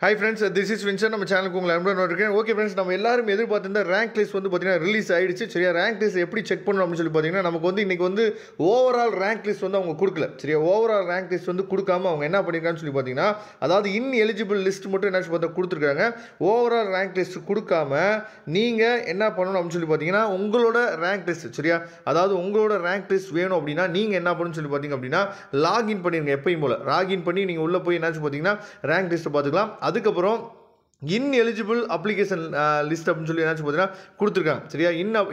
Hi friends, this is Vincent. நம்ம சேனலுக்கு உங்களை அன்புடன் வரவேற்கிறேன். ஓகே ஃப்ரெண்ட்ஸ், நம்ம எல்லாரும் எதிர்பார்த்திருந்த ரேங்க் லிஸ்ட் வந்து பார்த்தீங்கன்னா ரிலீஸ் ஆயிடுச்சு. சரியா, ரேங்க் லிஸ்ட் எப்படி செக் பண்ணணும் அப்படின்னு சொல்லி பார்த்தீங்கன்னா, நமக்கு வந்து இன்னைக்கு வந்து ஓவரால் ரேங்க் லிஸ்ட் வந்து அவங்க கொடுக்கல. சரியா, ஓவரால் ரேங்க் லிஸ்ட் வந்து கொடுக்காம அவங்க என்ன பண்ணிருக்கான்னு சொல்லி பார்த்தீங்கன்னா, அதாவது இன்எலிஜிபிள் லிஸ்ட் மட்டும் என்ன பார்த்தா கொடுத்துருக்காங்க. ஓவரால் ரேங்க் லிஸ்ட் கொடுக்காம நீங்கள் என்ன பண்ணணும் அப்படின்னு சொல்லி பார்த்தீங்கன்னா, உங்களோட ரேங்க் லிஸ்ட் சரியா, அதாவது உங்களோட ரேங்க் லிஸ்ட் வேணும் அப்படின்னா நீங்கள் என்ன பண்ணணும்னு சொல்லி பார்த்தீங்க அப்படின்னா, லாகின் பண்ணிடுங்க. எப்பயும் போல் லாகின் பண்ணி நீங்கள் உள்ளே போய் என்னாச்சு பார்த்தீங்கன்னா ரேங்க் லிஸ்ட்டை பார்த்துக்கலாம். அதுக்கப்புறம் இன்எலிஜிபிள் அப்ளிகேஷன் லிஸ்ட் அப்படின்னு சொல்லி என்னாச்சு பார்த்தீங்கன்னா கொடுத்துருக்காங்க. சரியா,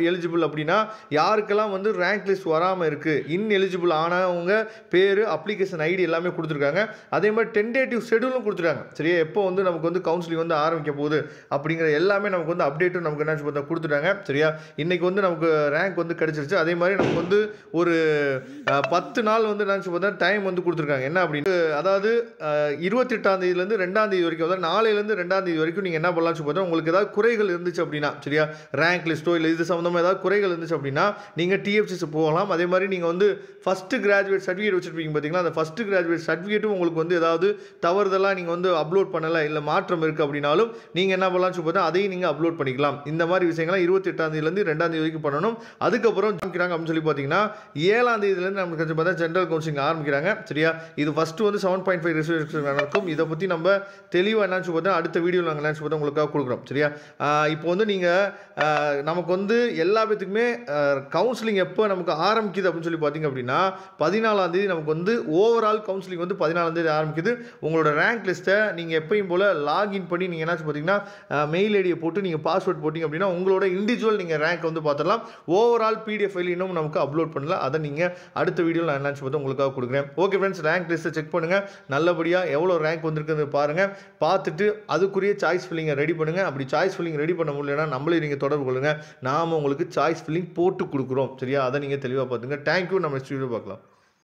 எலிஜிபிள் அப்படின்னா யாருக்கெல்லாம் வந்து ரேங்க் லிஸ்ட் வராமல் இருக்குது, இன்எலிஜிபிள் ஆனவங்க பேர், அப்ளிகேஷன் ஐடி எல்லாமே கொடுத்துருக்காங்க. அதே மாதிரி டென்டேட்டிவ் ஷெடியூலும் கொடுத்துருக்காங்க. சரியா, எப்போ வந்து நமக்கு வந்து கவுன்சிலிங் வந்து ஆரம்பிக்க போகுது அப்படிங்கிற எல்லாமே நமக்கு வந்து அப்டேட்டும் நமக்கு என்னாச்சு பார்த்தா கொடுத்துட்டாங்க. சரியா, இன்றைக்கி வந்து நமக்கு ரேங்க் வந்து கிடச்சிருச்சு. அதே மாதிரி நமக்கு வந்து ஒரு 10 நாள் வந்து என்னாச்சு பார்த்தா டைம் வந்து கொடுத்துருக்காங்க. என்ன அப்படின்னு, அதாவது 28ஆம் தேதியிலேருந்து 2ஆம் தேதி வரைக்கும், அதாவது நாளையிலேருந்து 2ஆம் தேதி வரைக்கும் நீங்கள் என்ன பண்ணலாம் பார்த்தா, உங்களுக்கு ஏதாவது குறைகள் இருந்துச்சு அப்படின்னா, சரியா, ரேங்க் லிஸ்ட்டோ இல்லை இது சம்மந்தமாக ஏதாவது குறைகள் இருந்துச்சு அப்படின்னா நீங்கள் டிஎஃப்சிஸ் போகலாம். அதே மாதிரி நீங்கள் வந்து ஃபஸ்ட்டு கிராஜுவேட் சர்டிஃபிகேட் வச்சுருப்பீங்க பார்த்தீங்களா, அந்த ஃபஸ்ட்டு கிராஜுவேட் சர்டிஃபிகேட்டும் உங்களுக்கு வந்து ஏதாவது தவறுதலாக நீங்கள் வந்து அப்லோட் பண்ணலை, இல்லை மாற்றம் இருக்குது அப்படின்னாலும் நீங்கள் என்ன பண்ணலாம் பார்த்தா அதையும் நீங்கள் அப்லோட் பண்ணிக்கலாம். இந்த மாதிரி விஷயங்கள்லாம் 28ஆம் தேதியிலேருந்து 2ஆம் தேதி வரைக்கும் பண்ணணும். அதுக்கப்புறம் காமிக்கிறாங்க அப்படின்னு சொல்லி பார்த்தீங்கன்னா 7ஆம் தேதியிலேருந்து நமக்கு கொஞ்சம் பார்த்தா ஜென்ரல் கவுன்சிலிங் ஆரம்பிக்கிறாங்க. சரியா, இது ஃபஸ்ட்டு வந்து 7.5 ரிசர்வேஷன் நடக்கும். இதை பற்றி நம்ம தெளிவாக என்னாச்சு பார்த்தா அடுத்த வீடியோ நாங்கள் என்னாச்சு பார்த்தா உங்களுக்காக கொடுக்குறோம். சரியா, இப்போ வந்து நீங்கள் நமக்கு வந்து எல்லா பேத்துக்குமே கவுன்சிலிங் எப்போ நமக்கு ஆரம்பிக்குது அப்படின்னு சொல்லி பார்த்தீங்க அப்படின்னா 14ஆம் தேதி நமக்கு வந்து ஓவரால் கவுன்சிலிங் வந்து 14ஆம் தேதி ஆரம்பிக்குது. உங்களோட ரேங்க் லிஸ்ட்டை நீங்கள் எப்பயும் போல் லாகின் பண்ணி நீங்கள் என்னாச்சு பார்த்தீங்கன்னா மெயில் ஐடியை போட்டு நீங்கள் பாஸ்வேர்ட் போட்டிங்க அப்படின்னா உங்களோட இண்டிவிஜுவல் நீங்கள் ரேங்க் வந்து பார்த்துடலாம். ஓவரால் பிடிஎஃப் ஃபைல் இன்னும் நமக்கு அப்லோட் பண்ணல. அதை நீங்கள் அடுத்த வீடியோவில் நான் என்னாச்சு பார்த்தா உங்களுக்காக கொடுக்குறேன். ஓகே ஃப்ரெண்ட்ஸ், ரேங்க் லிஸ்ட்டை செக் பண்ணுங்கள். நல்லபடியாக எவ்வளோ ரேங்க் வந்திருக்குன்னு பாருங்கள். பார்த்துட்டு அதுக்குரிய சாய்ஸ் ஃபில்லிங்கை ரெடி பண்ணுங்கள். அப்படி சாய்ஸ் ஃபில்லிங் ரெடி பண்ண முடியலன்னா நம்மளே நீங்கள் தொடர்பு கொள்ளுங்கள். நாம் உங்களுக்கு சாய்ஸ் ஃபில்லிங் போட்டு கொடுக்குறோம். சரியா, அதை நீங்கள் தெளிவாக பார்த்துங்க. தேங்க்யூ. நம்ம நெக்ஸ்ட் வீடியோ பார்க்கலாம்.